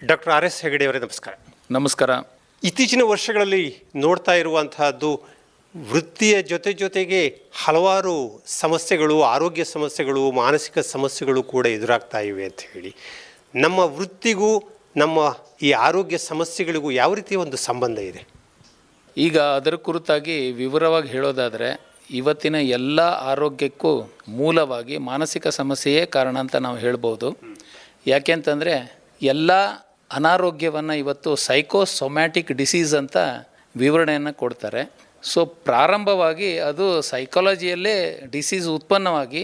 Doctor R S Hegde ಅವರೇ ನಮಸ್ಕಾರ. ನಮಸ್ಕಾರ. ಇತ್ತೀಚಿನ ವರ್ಷಗಳಲ್ಲಿ ನೋಡ್ತಾ ಇರುವಂತಹದ್ದು ವೃತ್ತಿಯ ಜೊತೆಗೆ ಹಲವಾರು ಸಮಸ್ಯೆಗಳು, ಆರೋಗ್ಯ ಸಮಸ್ಯೆಗಳು, ಮಾನಸಿಕ ಸಮಸ್ಯೆಗಳು ಕೂಡ ಎದುರಾಗ್ತಾ ಇವೆ ಅಂತ ಹೇಳಿ, ನಮ್ಮ ವೃತ್ತಿಗೂ ನಮ್ಮ ಈ ಆರೋಗ್ಯ ಸಮಸ್ಯೆಗಳಿಗೂ ಯಾವ ರೀತಿಯ ಒಂದು ಸಂಬಂಧ ಇದೆ? ಈಗ ಅದರ ಕುರಿತಾಗಿ ವಿವರವಾಗಿ ಹೇಳೋದಾದರೆ, ಇವತ್ತಿನ ಎಲ್ಲ ಆರೋಗ್ಯಕ್ಕೂ ಮೂಲವಾಗಿ ಮಾನಸಿಕ ಸಮಸ್ಯೆಯೇ ಕಾರಣ ಅಂತ ನಾವು ಹೇಳ್ಬೋದು. ಯಾಕೆಂತಂದರೆ ಎಲ್ಲ ಅನಾರೋಗ್ಯವನ್ನು ಇವತ್ತು ಸೈಕೋಸೊಮ್ಯಾಟಿಕ್ ಡಿಸೀಸ್ ಅಂತ ವಿವರಣೆಯನ್ನು ಕೊಡ್ತಾರೆ. ಸೊ ಪ್ರಾರಂಭವಾಗಿ ಅದು ಸೈಕಾಲಜಿಯಲ್ಲೇ ಡಿಸೀಸ್ ಉತ್ಪನ್ನವಾಗಿ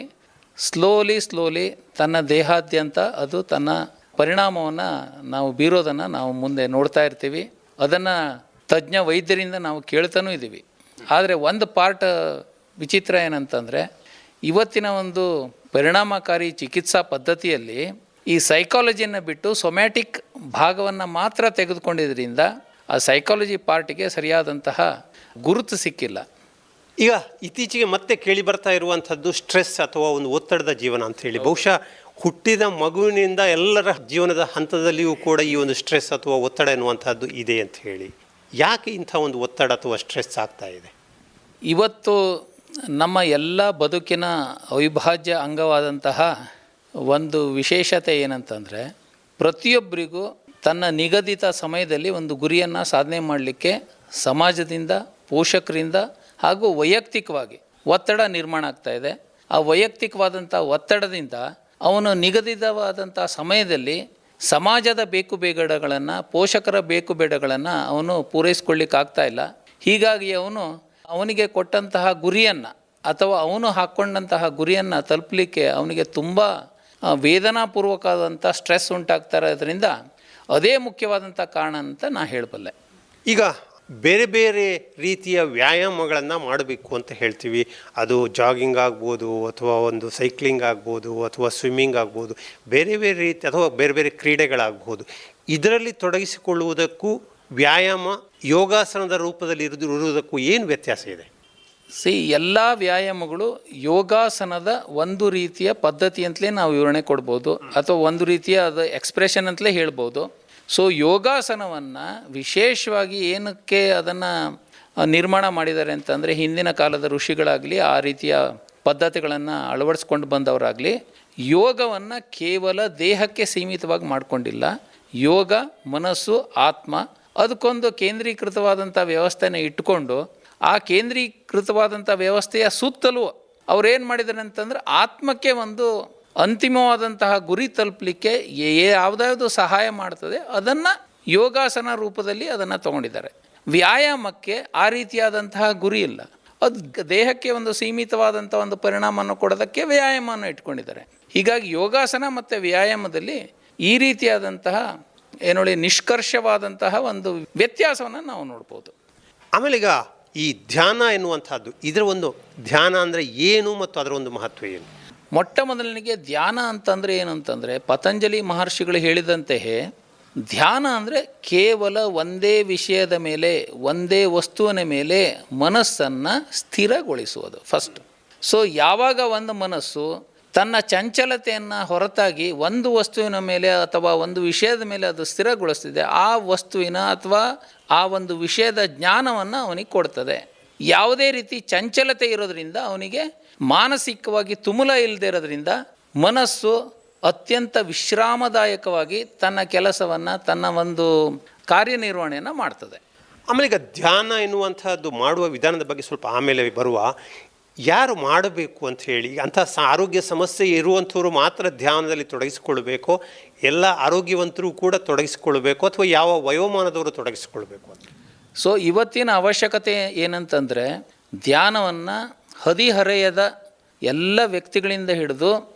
ಸ್ಲೋಲಿ ತನ್ನ ದೇಹಾದ್ಯಂತ ಅದು ತನ್ನ ಪರಿಣಾಮವನ್ನು ನಾವು ಬೀರೋದನ್ನು ನಾವು ಮುಂದೆ ನೋಡ್ತಾ ಇರ್ತೀವಿ. ಅದನ್ನು ತಜ್ಞ ವೈದ್ಯರಿಂದ ನಾವು ಕೇಳ್ತಾನೂ ಇದ್ದೀವಿ. ಆದರೆ ಒಂದು ಪಾರ್ಟ್ ವಿಚಿತ್ರ ಏನಂತಂದರೆ, ಇವತ್ತಿನ ಒಂದು ಪರಿಣಾಮಕಾರಿ ಚಿಕಿತ್ಸಾ ಪದ್ಧತಿಯಲ್ಲಿ ಈ ಸೈಕಾಲಜಿಯನ್ನು ಬಿಟ್ಟು ಸೊಮ್ಯಾಟಿಕ್ ಭಾಗವನ್ನು ಮಾತ್ರ ತೆಗೆದುಕೊಂಡಿದ್ದರಿಂದ ಆ ಸೈಕಾಲಜಿ ಪಾರ್ಟಿಗೆ ಸರಿಯಾದಂತಹ ಗುರುತು ಸಿಕ್ಕಿಲ್ಲ. ಈಗ ಇತ್ತೀಚೆಗೆ ಮತ್ತೆ ಕೇಳಿ ಬರ್ತಾ ಇರುವಂಥದ್ದು ಸ್ಟ್ರೆಸ್ ಅಥವಾ ಒಂದು ಒತ್ತಡದ ಜೀವನ ಅಂತ ಹೇಳಿ. ಬಹುಶಃ ಹುಟ್ಟಿದ ಮಗುವಿನಿಂದ ಎಲ್ಲರ ಜೀವನದ ಹಂತದಲ್ಲಿಯೂ ಕೂಡ ಈ ಒಂದು ಸ್ಟ್ರೆಸ್ ಅಥವಾ ಒತ್ತಡ ಎನ್ನುವಂಥದ್ದು ಇದೆ ಅಂತ ಹೇಳಿ. ಯಾಕೆ ಇಂಥ ಒಂದು ಒತ್ತಡ ಅಥವಾ ಸ್ಟ್ರೆಸ್ ಆಗ್ತಾ ಇದೆ? ಇವತ್ತು ನಮ್ಮ ಎಲ್ಲ ಬದುಕಿನ ಅವಿಭಾಜ್ಯ ಅಂಗವಾದಂತಹ ಒಂದು ವಿಶೇಷತೆ ಏನಂತಂದರೆ, ಪ್ರತಿಯೊಬ್ಬರಿಗೂ ತನ್ನ ನಿಗದಿತ ಸಮಯದಲ್ಲಿ ಒಂದು ಗುರಿಯನ್ನು ಸಾಧನೆ ಮಾಡಲಿಕ್ಕೆ ಸಮಾಜದಿಂದ, ಪೋಷಕರಿಂದ ಹಾಗೂ ವೈಯಕ್ತಿಕವಾಗಿ ಒತ್ತಡ ನಿರ್ಮಾಣ ಆಗ್ತಾಯಿದೆ. ಆ ವೈಯಕ್ತಿಕವಾದಂಥ ಒತ್ತಡದಿಂದ ಅವನು ನಿಗದಿತವಾದಂಥ ಸಮಯದಲ್ಲಿ ಸಮಾಜದ ಬೇಕುಬೇಡಗಳನ್ನು, ಪೋಷಕರ ಬೇಕುಬೇಡಗಳನ್ನು ಅವನು ಪೂರೈಸ್ಕೊಳ್ಳಿಕ್ಕಾಗ್ತಾ ಇಲ್ಲ. ಹೀಗಾಗಿ ಅವನಿಗೆ ಕೊಟ್ಟಂತಹ ಗುರಿಯನ್ನು ಅಥವಾ ಅವನು ಹಾಕ್ಕೊಂಡಂತಹ ಗುರಿಯನ್ನು ತಲುಪಲಿಕ್ಕೆ ಅವನಿಗೆ ತುಂಬ ವೇದನಾಪೂರ್ವಕವಾದಂಥ ಸ್ಟ್ರೆಸ್ ಉಂಟಾಗ್ತಾ ಇರೋದ್ರಿಂದ ಅದೇ ಮುಖ್ಯವಾದಂಥ ಕಾರಣ ಅಂತ ನಾನು ಹೇಳಬಲ್ಲೆ. ಈಗ ಬೇರೆ ಬೇರೆ ರೀತಿಯ ವ್ಯಾಯಾಮಗಳನ್ನು ಮಾಡಬೇಕು ಅಂತ ಹೇಳ್ತೀವಿ. ಅದು ಜಾಗಿಂಗ್ ಆಗ್ಬೋದು, ಅಥವಾ ಒಂದು ಸೈಕ್ಲಿಂಗ್ ಆಗ್ಬೋದು, ಅಥವಾ ಸ್ವಿಮ್ಮಿಂಗ್ ಆಗ್ಬೋದು, ಬೇರೆ ಬೇರೆ ರೀತಿ, ಅಥವಾ ಬೇರೆ ಬೇರೆ ಕ್ರೀಡೆಗಳಾಗ್ಬೋದು. ಇದರಲ್ಲಿ ತೊಡಗಿಸಿಕೊಳ್ಳುವುದಕ್ಕೂ ವ್ಯಾಯಾಮ ಯೋಗಾಸನದ ರೂಪದಲ್ಲಿ ಇರುವುದಕ್ಕೂ ಏನು ವ್ಯತ್ಯಾಸ ಇದೆ? ಎಲ್ಲ ವ್ಯಾಯಾಮಗಳು ಯೋಗಾಸನದ ಒಂದು ರೀತಿಯ ಪದ್ಧತಿ ಅಂತಲೇ ನಾವು ವಿವರಣೆ ಕೊಡ್ಬೋದು, ಅಥವಾ ಒಂದು ರೀತಿಯ ಅದು ಎಕ್ಸ್ಪ್ರೆಷನ್ ಅಂತಲೇ ಹೇಳ್ಬೋದು. ಸೊ ಯೋಗಾಸನವನ್ನು ವಿಶೇಷವಾಗಿ ಏನಕ್ಕೆ ಅದನ್ನು ನಿರ್ಮಾಣ ಮಾಡಿದ್ದಾರೆ ಅಂತಂದರೆ, ಹಿಂದಿನ ಕಾಲದ ಋಷಿಗಳಾಗಲಿ ಆ ರೀತಿಯ ಪದ್ಧತಿಗಳನ್ನು ಅಳವಡಿಸ್ಕೊಂಡು ಬಂದವರಾಗಲಿ ಯೋಗವನ್ನು ಕೇವಲ ದೇಹಕ್ಕೆ ಸೀಮಿತವಾಗಿ ಮಾಡಿಕೊಂಡಿಲ್ಲ. ಯೋಗ ಮನಸ್ಸು ಆತ್ಮ ಅದಕ್ಕೊಂದು ಕೇಂದ್ರೀಕೃತವಾದಂಥ ವ್ಯವಸ್ಥೆನ ಇಟ್ಟುಕೊಂಡು, ಆ ಕೇಂದ್ರೀಕೃತವಾದಂಥ ವ್ಯವಸ್ಥೆಯ ಸುತ್ತಲೂ ಅವ್ರೇನು ಮಾಡಿದ್ದಾರೆ ಅಂತಂದ್ರೆ, ಆತ್ಮಕ್ಕೆ ಒಂದು ಅಂತಿಮವಾದಂತಹ ಗುರಿ ತಲುಪಲಿಕ್ಕೆ ಯಾವುದಾವುದು ಸಹಾಯ ಮಾಡ್ತದೆ ಅದನ್ನು ಯೋಗಾಸನ ರೂಪದಲ್ಲಿ ಅದನ್ನು ತೊಗೊಂಡಿದ್ದಾರೆ. ವ್ಯಾಯಾಮಕ್ಕೆ ಆ ರೀತಿಯಾದಂತಹ ಗುರಿ ಇಲ್ಲ, ಅದು ದೇಹಕ್ಕೆ ಒಂದು ಸೀಮಿತವಾದಂಥ ಒಂದು ಪರಿಣಾಮವನ್ನು ಕೊಡೋದಕ್ಕೆ ವ್ಯಾಯಾಮವನ್ನು ಇಟ್ಕೊಂಡಿದ್ದಾರೆ. ಹೀಗಾಗಿ ಯೋಗಾಸನ ಮತ್ತು ವ್ಯಾಯಾಮದಲ್ಲಿ ಈ ರೀತಿಯಾದಂತಹ ನಿಷ್ಕರ್ಷವಾದಂತಹ ಒಂದು ವ್ಯತ್ಯಾಸವನ್ನು ನಾವು ನೋಡ್ಬೋದು. ಆಮೇಲೆ ಈಗ ಈ ಧ್ಯಾನ ಎನ್ನುವಂಥದ್ದು, ಇದರ ಒಂದು ಧ್ಯಾನ ಅಂದರೆ ಏನು ಮತ್ತು ಅದರ ಒಂದು ಮಹತ್ವ ಏನು? ಮೊಟ್ಟ ಮೊದಲನಿಗೆ ಧ್ಯಾನ ಅಂತಂದರೆ ಏನು ಅಂತಂದರೆ, ಪತಂಜಲಿ ಮಹರ್ಷಿಗಳು ಹೇಳಿದಂತೆಯೇ ಧ್ಯಾನ ಅಂದರೆ ಕೇವಲ ಒಂದೇ ವಿಷಯದ ಮೇಲೆ, ಒಂದೇ ವಸ್ತುವಿನ ಮೇಲೆ ಮನಸ್ಸನ್ನು ಸ್ಥಿರಗೊಳಿಸುವುದು ಫಸ್ಟ್. ಸೊ ಯಾವಾಗ ಒಂದು ಮನಸ್ಸು ತನ್ನ ಚಂಚಲತೆಯನ್ನು ಹೊರತಾಗಿ ಒಂದು ವಸ್ತುವಿನ ಮೇಲೆ ಅಥವಾ ಒಂದು ವಿಷಯದ ಮೇಲೆ ಅದು ಸ್ಥಿರಗೊಳಿಸ್ತಿದೆ, ಆ ವಸ್ತುವಿನ ಅಥವಾ ಆ ಒಂದು ವಿಷಯದ ಜ್ಞಾನವನ್ನು ಅವನಿಗೆ ಕೊಡ್ತದೆ. ಯಾವುದೇ ರೀತಿ ಚಂಚಲತೆ ಇರೋದರಿಂದ ಅವನಿಗೆ ಮಾನಸಿಕವಾಗಿ ತುಮುಲ ಇಲ್ಲದೆ ಇರೋದ್ರಿಂದ ಮನಸ್ಸು ಅತ್ಯಂತ ವಿಶ್ರಾಮದಾಯಕವಾಗಿ ತನ್ನ ಕೆಲಸವನ್ನು, ತನ್ನ ಒಂದು ಕಾರ್ಯನಿರ್ವಹಣೆಯನ್ನು ಮಾಡ್ತದೆ. ಆಮೇಲೆ ಈಗ ಧ್ಯಾನ ಎನ್ನುವಂಥದ್ದು ಮಾಡುವ ವಿಧಾನದ ಬಗ್ಗೆ ಸ್ವಲ್ಪ ಆಮೇಲೆ ಬರುವ. ಯಾರು ಮಾಡಬೇಕು ಅಂತ ಹೇಳಿ, ಅಂಥ ಆರೋಗ್ಯ ಸಮಸ್ಯೆ ಇರುವಂಥವ್ರು ಮಾತ್ರ ಧ್ಯಾನದಲ್ಲಿ ತೊಡಗಿಸಿಕೊಳ್ಬೇಕು, ಎಲ್ಲ ಆರೋಗ್ಯವಂತರು ಕೂಡ ತೊಡಗಿಸಿಕೊಳ್ಬೇಕು, ಅಥವಾ ಯಾವ ವಯೋಮಾನದವರು ತೊಡಗಿಸಿಕೊಳ್ಬೇಕು ಅಂತ? ಸೊ ಇವತ್ತಿನ ಅವಶ್ಯಕತೆ ಏನಂತಂದರೆ, ಧ್ಯಾನವನ್ನು ಹದಿಹರೆಯದ ಎಲ್ಲ ವ್ಯಕ್ತಿಗಳಿಂದ ಹಿಡಿದು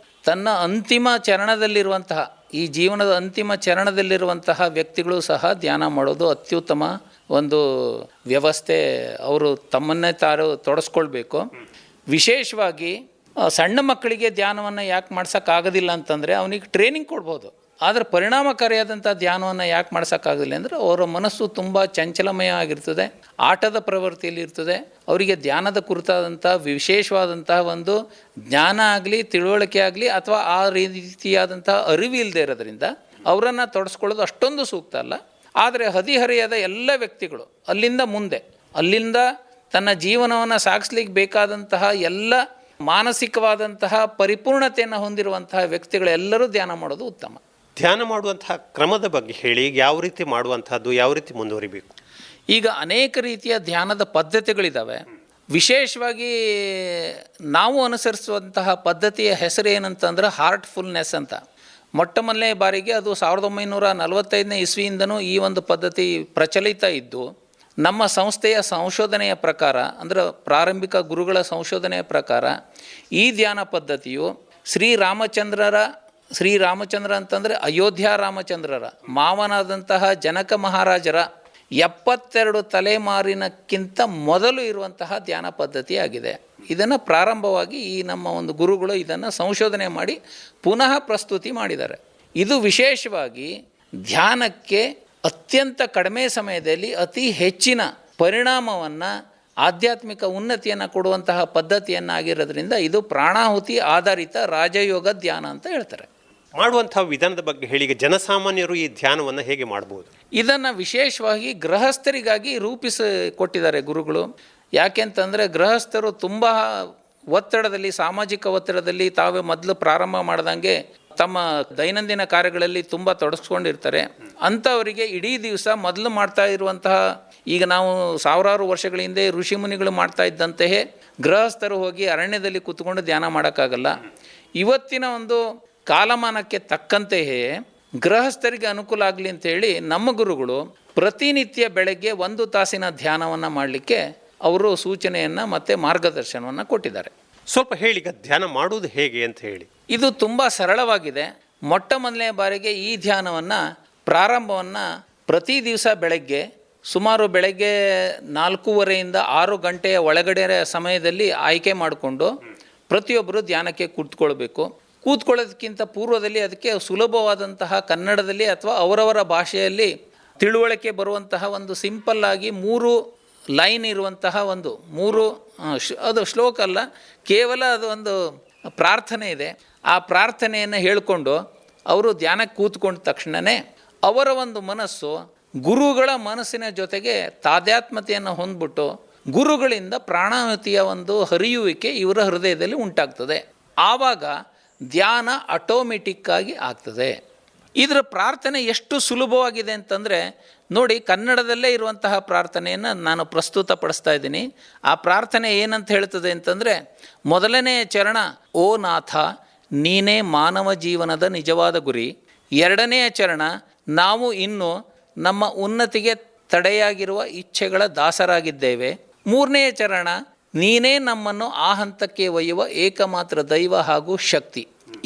ತನ್ನ ಅಂತಿಮ ಚರಣದಲ್ಲಿರುವಂತಹ, ಈ ಜೀವನದ ಅಂತಿಮ ಚರಣದಲ್ಲಿರುವಂತಹ ವ್ಯಕ್ತಿಗಳು ಸಹ ಧ್ಯಾನ ಮಾಡೋದು ಅತ್ಯುತ್ತಮ ಒಂದು ವ್ಯವಸ್ಥೆ. ಅವರು ತಮ್ಮನ್ನೇ ತಾರು ತೊಡಸ್ಕೊಳ್ಬೇಕು. ವಿಶೇಷವಾಗಿ ಸಣ್ಣ ಮಕ್ಕಳಿಗೆ ಧ್ಯಾನವನ್ನು ಯಾಕೆ ಮಾಡ್ಸೋಕ್ಕಾಗೋದಿಲ್ಲ ಅಂತಂದರೆ, ಅವನಿಗೆ ಟ್ರೈನಿಂಗ್ ಕೊಡ್ಬೋದು. ಆದರೆ ಪರಿಣಾಮಕಾರಿಯಾದಂಥ ಧ್ಯಾನವನ್ನು ಯಾಕೆ ಮಾಡ್ಸೋಕ್ಕಾಗಲಿಲ್ಲ ಅಂದರೆ, ಅವರ ಮನಸ್ಸು ತುಂಬ ಚಂಚಲಮಯ ಆಗಿರ್ತದೆ, ಆಟದ ಪ್ರವೃತ್ತಿಯಲ್ಲಿ ಇರ್ತದೆ. ಅವರಿಗೆ ಧ್ಯಾನದ ಕುರಿತಾದಂಥ ವಿಶೇಷವಾದಂತಹ ಒಂದು ಜ್ಞಾನ ಆಗಲಿ, ತಿಳುವಳಿಕೆ ಆಗಲಿ, ಅಥವಾ ಆ ರೀತಿಯಾದಂಥ ಅರಿವು ಇಲ್ಲದೆ ಇರೋದ್ರಿಂದ ಅವರನ್ನು ತೊಡಸ್ಕೊಳ್ಳೋದು ಅಷ್ಟೊಂದು ಸೂಕ್ತ ಅಲ್ಲ. ಆದರೆ ಹದಿಹರೆಯದ ಎಲ್ಲ ವ್ಯಕ್ತಿಗಳು ಅಲ್ಲಿಂದ ತನ್ನ ಜೀವನವನ್ನು ಸಾಗಿಸ್ಲಿಕ್ಕೆ ಬೇಕಾದಂತಹ ಎಲ್ಲ ಮಾನಸಿಕವಾದಂತಹ ಪರಿಪೂರ್ಣತೆಯನ್ನು ಹೊಂದಿರುವಂತಹ ವ್ಯಕ್ತಿಗಳೆಲ್ಲರೂ ಧ್ಯಾನ ಮಾಡೋದು ಉತ್ತಮ. ಧ್ಯಾನ ಮಾಡುವಂತಹ ಕ್ರಮದ ಬಗ್ಗೆ ಹೇಳಿ, ಯಾವ ರೀತಿ ಮಾಡುವಂತಹದ್ದು, ಯಾವ ರೀತಿ ಮುಂದುವರಿಬೇಕು? ಈಗ ಅನೇಕ ರೀತಿಯ ಧ್ಯಾನದ ಪದ್ಧತಿಗಳಿದ್ದಾವೆ. ವಿಶೇಷವಾಗಿ ನಾವು ಅನುಸರಿಸುವಂತಹ ಪದ್ಧತಿಯ ಹೆಸರು ಏನಂತಂದ್ರೆ ಹಾರ್ಟ್ಫುಲ್ನೆಸ್ ಅಂತ. ಮೊಟ್ಟ ಮೊದಲನೇ ಬಾರಿಗೆ ಅದು 1945ನೇ ಇಸ್ವಿಯಿಂದನೂ ಈ ಒಂದು ಪದ್ಧತಿ ಪ್ರಚಲಿತ ಇದ್ದು, ನಮ್ಮ ಸಂಸ್ಥೆಯ ಸಂಶೋಧನೆಯ ಪ್ರಕಾರ, ಅಂದರೆ ಪ್ರಾರಂಭಿಕ ಗುರುಗಳ ಸಂಶೋಧನೆಯ ಪ್ರಕಾರ, ಈ ಧ್ಯಾನ ಪದ್ಧತಿಯು ಶ್ರೀರಾಮಚಂದ್ರ ಅಂತಂದರೆ ಅಯೋಧ್ಯ ರಾಮಚಂದ್ರರ ಮಾವನಾದಂತಹ ಜನಕ ಮಹಾರಾಜರ 72 ತಲೆಮಾರಿನಕ್ಕಿಂತ ಮೊದಲು ಇರುವಂತಹ ಧ್ಯಾನ ಪದ್ಧತಿಯಾಗಿದೆ. ಇದನ್ನು ಪ್ರಾರಂಭವಾಗಿ ಈ ನಮ್ಮ ಒಂದು ಗುರುಗಳು ಇದನ್ನು ಸಂಶೋಧನೆ ಮಾಡಿ ಪುನಃ ಪ್ರಸ್ತುತಿ ಮಾಡಿದ್ದಾರೆ. ಇದು ವಿಶೇಷವಾಗಿ ಧ್ಯಾನಕ್ಕೆ ಅತ್ಯಂತ ಕಡಿಮೆ ಸಮಯದಲ್ಲಿ ಅತಿ ಹೆಚ್ಚಿನ ಪರಿಣಾಮವನ್ನು, ಆಧ್ಯಾತ್ಮಿಕ ಉನ್ನತಿಯನ್ನು ಕೊಡುವಂತಹ ಪದ್ಧತಿಯನ್ನಾಗಿರೋದ್ರಿಂದ ಇದು ಪ್ರಾಣಾಹುತಿ ಆಧಾರಿತ ರಾಜಯೋಗ ಧ್ಯಾನ ಅಂತ ಹೇಳ್ತಾರೆ. ಮಾಡುವಂತಹ ವಿಧಾನದ ಬಗ್ಗೆ ಹೇಳಿ. ಜನಸಾಮಾನ್ಯರು ಈ ಧ್ಯಾನವನ್ನು ಹೇಗೆ ಮಾಡ್ಬೋದು? ಇದನ್ನು ವಿಶೇಷವಾಗಿ ಗೃಹಸ್ಥರಿಗಾಗಿ ಕೊಟ್ಟಿದ್ದಾರೆ ಗುರುಗಳು. ಯಾಕೆಂತಂದರೆ ಗೃಹಸ್ಥರು ತುಂಬ ಒತ್ತಡದಲ್ಲಿ, ಸಾಮಾಜಿಕ ಒತ್ತಡದಲ್ಲಿ ತಾವೇ ಮೊದಲು ಪ್ರಾರಂಭ ಮಾಡ್ದಂಗೆ ತಮ್ಮ ದೈನಂದಿನ ಕಾರ್ಯಗಳಲ್ಲಿ ತುಂಬ ತೊಡಗಿಸ್ಕೊಂಡಿರ್ತಾರೆ. ಅಂಥವರಿಗೆ ಇಡೀ ದಿವಸ ಮೊದಲು ಮಾಡ್ತಾ ಇರುವಂತಹ, ಈಗ ನಾವು ಸಾವಿರಾರು ವರ್ಷಗಳ ಹಿಂದೆ ಋಷಿ ಮುನಿಗಳು ಮಾಡ್ತಾ ಇದ್ದಂತೆಯೇ ಗೃಹಸ್ಥರು ಹೋಗಿ ಅರಣ್ಯದಲ್ಲಿ ಕೂತ್ಕೊಂಡು ಧ್ಯಾನ ಮಾಡೋಕ್ಕಾಗಲ್ಲ. ಇವತ್ತಿನ ಒಂದು ಕಾಲಮಾನಕ್ಕೆ ತಕ್ಕಂತೆಯೇ ಗೃಹಸ್ಥರಿಗೆ ಅನುಕೂಲ ಆಗಲಿ ಅಂತೇಳಿ ನಮ್ಮ ಗುರುಗಳು ಪ್ರತಿನಿತ್ಯ ಬೆಳಗ್ಗೆ 1 ತಾಸಿನ ಧ್ಯಾನವನ್ನು ಮಾಡಲಿಕ್ಕೆ ಅವರು ಸೂಚನೆಯನ್ನು ಮತ್ತು ಮಾರ್ಗದರ್ಶನವನ್ನು ಕೊಟ್ಟಿದ್ದಾರೆ. ಸ್ವಲ್ಪ ಹೇಳಿ, ಧ್ಯಾನ ಮಾಡುವುದು ಹೇಗೆ ಅಂತ ಹೇಳಿ. ಇದು ತುಂಬ ಸರಳವಾಗಿದೆ. ಮೊಟ್ಟ ಮೊದಲನೇ ಬಾರಿಗೆ ಈ ಧ್ಯಾನವನ್ನು ಪ್ರಾರಂಭವನ್ನು ಪ್ರತಿ ದಿವಸ ಸುಮಾರು ಬೆಳಗ್ಗೆ 4:30ಯಿಂದ 6 ಗಂಟೆಯ ಒಳಗಡೆ ಸಮಯದಲ್ಲಿ ಆಯ್ಕೆ ಮಾಡಿಕೊಂಡು ಪ್ರತಿಯೊಬ್ಬರು ಧ್ಯಾನಕ್ಕೆ ಕೂತ್ಕೊಳ್ಳೋದಕ್ಕಿಂತ ಪೂರ್ವದಲ್ಲಿ ಅದಕ್ಕೆ ಸುಲಭವಾದಂತಹ ಕನ್ನಡದಲ್ಲಿ ಅಥವಾ ಅವರವರ ಭಾಷೆಯಲ್ಲಿ ತಿಳುವಳಿಕೆ ಬರುವಂತಹ ಒಂದು ಸಿಂಪಲ್ಲಾಗಿ 3 ಲೈನ್ ಇರುವಂತಹ ಅದು ಶ್ಲೋಕ ಅಲ್ಲ, ಕೇವಲ ಅದು ಒಂದು ಪ್ರಾರ್ಥನೆ ಇದೆ. ಆ ಪ್ರಾರ್ಥನೆಯನ್ನು ಹೇಳಿಕೊಂಡು ಅವರು ಧ್ಯಾನಕ್ಕೆ ಕೂತ್ಕೊಂಡ ತಕ್ಷಣವೇ ಅವರ ಒಂದು ಮನಸ್ಸು ಗುರುಗಳ ಮನಸ್ಸಿನ ಜೊತೆಗೆ ತಾದಾತ್ಮ್ಯತೆಯನ್ನು ಹೊಂದ್ಬಿಟ್ಟು ಗುರುಗಳಿಂದ ಪ್ರಾಣಾಹುತಿಯ ಒಂದು ಹರಿಯುವಿಕೆ ಇವರ ಹೃದಯದಲ್ಲಿ ಉಂಟಾಗ್ತದೆ. ಆವಾಗ ಧ್ಯಾನ ಆಟೋಮೆಟಿಕ್ಕಾಗಿ ಆಗ್ತದೆ. ಇದರ ಪ್ರಾರ್ಥನೆ ಎಷ್ಟು ಸುಲಭವಾಗಿದೆ ಅಂತಂದರೆ ನೋಡಿ, ಕನ್ನಡದಲ್ಲೇ ಇರುವಂತಹ ಪ್ರಾರ್ಥನೆಯನ್ನು ನಾನು ಪ್ರಸ್ತುತಪಡಿಸ್ತಾ ಇದ್ದೀನಿ. ಆ ಪ್ರಾರ್ಥನೆ ಏನಂತ ಹೇಳ್ತದೆ ಅಂತಂದರೆ, ಮೊದಲನೆಯ ಚರಣ ಓ ನಾಥ ನೀನೇ ಮಾನವ ಜೀವನದ ನಿಜವಾದ ಗುರಿ. 2ನೆಯ ಚರಣ ನಾವು ಇನ್ನು ನಮ್ಮ ಉನ್ನತಿಗೆ ತಡೆಯಾಗಿರುವ ಇಚ್ಛೆಗಳ ದಾಸರಾಗಿದ್ದೇವೆ. 3ನೆಯ ಚರಣ ನೀನೇ ನಮ್ಮನ್ನು ಆ ಹಂತಕ್ಕೆ ಒಯ್ಯುವ ಏಕಮಾತ್ರ ದೈವ ಹಾಗೂ ಶಕ್ತಿ.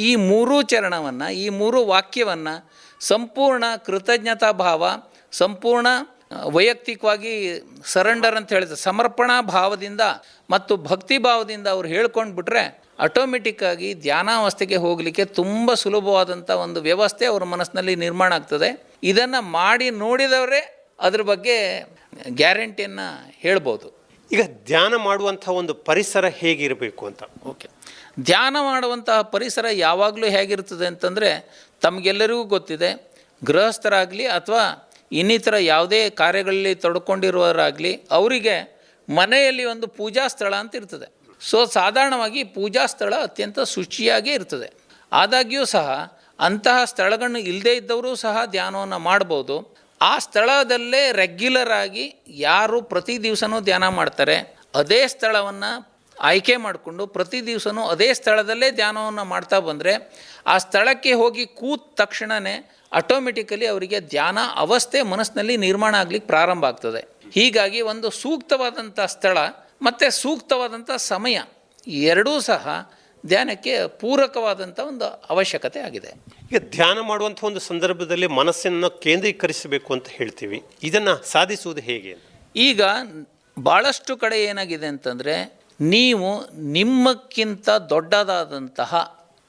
ಈ 3 ಚರಣವನ್ನು, ಈ 3 ವಾಕ್ಯವನ್ನು ಸಂಪೂರ್ಣ ಕೃತಜ್ಞತಾ ಭಾವ, ಸಂಪೂರ್ಣ ವೈಯಕ್ತಿಕವಾಗಿ ಸರೆಂಡರ್ ಅಂತ ಹೇಳಿದ್ರೆ ಸಮರ್ಪಣಾ ಭಾವದಿಂದ ಮತ್ತು ಭಕ್ತಿ ಭಾವದಿಂದ ಅವ್ರು ಹೇಳ್ಕೊಂಡು ಬಿಟ್ರೆ ಆಟೋಮೆಟಿಕ್ಕಾಗಿ ಧ್ಯಾನಾವಸ್ಥೆಗೆ ಹೋಗಲಿಕ್ಕೆ ತುಂಬ ಸುಲಭವಾದಂಥ ಒಂದು ವ್ಯವಸ್ಥೆ ಅವರ ಮನಸ್ಸಿನಲ್ಲಿ ನಿರ್ಮಾಣ ಆಗ್ತದೆ. ಇದನ್ನು ಮಾಡಿ ನೋಡಿದವರೇ ಅದ್ರ ಬಗ್ಗೆ ಗ್ಯಾರಂಟಿಯನ್ನು ಹೇಳ್ಬೋದು. ಈಗ ಧ್ಯಾನ ಮಾಡುವಂಥ ಒಂದು ಪರಿಸರ ಹೇಗಿರಬೇಕು ಅಂತ? ಓಕೆ, ಧ್ಯಾನ ಮಾಡುವಂತಹ ಪರಿಸರ ಯಾವಾಗಲೂ ಹೇಗಿರ್ತದೆ ಅಂತಂದರೆ, ತಮಗೆಲ್ಲರಿಗೂ ಗೊತ್ತಿದೆ, ಗೃಹಸ್ಥರಾಗಲಿ ಅಥವಾ ಇನ್ನಿತರ ಯಾವುದೇ ಕಾರ್ಯಗಳಲ್ಲಿ ತೊಡ್ಕೊಂಡಿರುವವರಾಗಲಿ ಅವರಿಗೆ ಮನೆಯಲ್ಲಿ ಒಂದು ಪೂಜಾ ಸ್ಥಳ ಅಂತ ಇರ್ತದೆ. ಸೊ ಸಾಧಾರಣವಾಗಿ ಪೂಜಾ ಸ್ಥಳ ಅತ್ಯಂತ ಶುಚಿಯಾಗೇ ಇರ್ತದೆ. ಆದಾಗ್ಯೂ ಸಹ ಅಂತಹ ಸ್ಥಳಗಳನ್ನು ಇಲ್ಲದೇ ಇದ್ದವರು ಸಹ ಧ್ಯಾನವನ್ನು ಮಾಡ್ಬೋದು. ಆ ಸ್ಥಳದಲ್ಲೇ ರೆಗ್ಯುಲರ್ ಆಗಿ ಯಾರು ಪ್ರತಿ ದಿವಸನೂ ಧ್ಯಾನ ಮಾಡ್ತಾರೆ ಅದೇ ಸ್ಥಳವನ್ನು ಆಯ್ಕೆ ಮಾಡಿಕೊಂಡು ಪ್ರತಿ ದಿವಸನೂ ಅದೇ ಸ್ಥಳದಲ್ಲೇ ಧ್ಯಾನವನ್ನು ಮಾಡ್ತಾ ಬಂದರೆ ಆ ಸ್ಥಳಕ್ಕೆ ಹೋಗಿ ಕೂತ ತಕ್ಷಣವೇ ಆಟೋಮೆಟಿಕಲಿ ಅವರಿಗೆ ಧ್ಯಾನ ಅವಸ್ಥೆ ಮನಸ್ಸಿನಲ್ಲಿ ನಿರ್ಮಾಣ ಆಗಲಿಕ್ಕೆ ಪ್ರಾರಂಭ ಆಗ್ತದೆ. ಹೀಗಾಗಿ ಒಂದು ಸೂಕ್ತವಾದಂಥ ಸ್ಥಳ ಮತ್ತು ಸೂಕ್ತವಾದಂಥ ಸಮಯ ಎರಡೂ ಸಹ ಧ್ಯಾನಕ್ಕೆ ಪೂರಕವಾದಂಥ ಒಂದು ಅವಶ್ಯಕತೆ ಆಗಿದೆ. ಈಗ ಧ್ಯಾನ ಮಾಡುವಂಥ ಒಂದು ಸಂದರ್ಭದಲ್ಲಿ ಮನಸ್ಸನ್ನು ಕೇಂದ್ರೀಕರಿಸಬೇಕು ಅಂತ ಹೇಳ್ತೀವಿ, ಇದನ್ನು ಸಾಧಿಸುವುದು ಹೇಗೆ? ಈಗ ಭಾಳಷ್ಟು ಕಡೆ ಏನಾಗಿದೆ ಅಂತಂದರೆ, ನೀವು ನಿಮ್ಮಕ್ಕಿಂತ ದೊಡ್ಡದಾದಂತಹ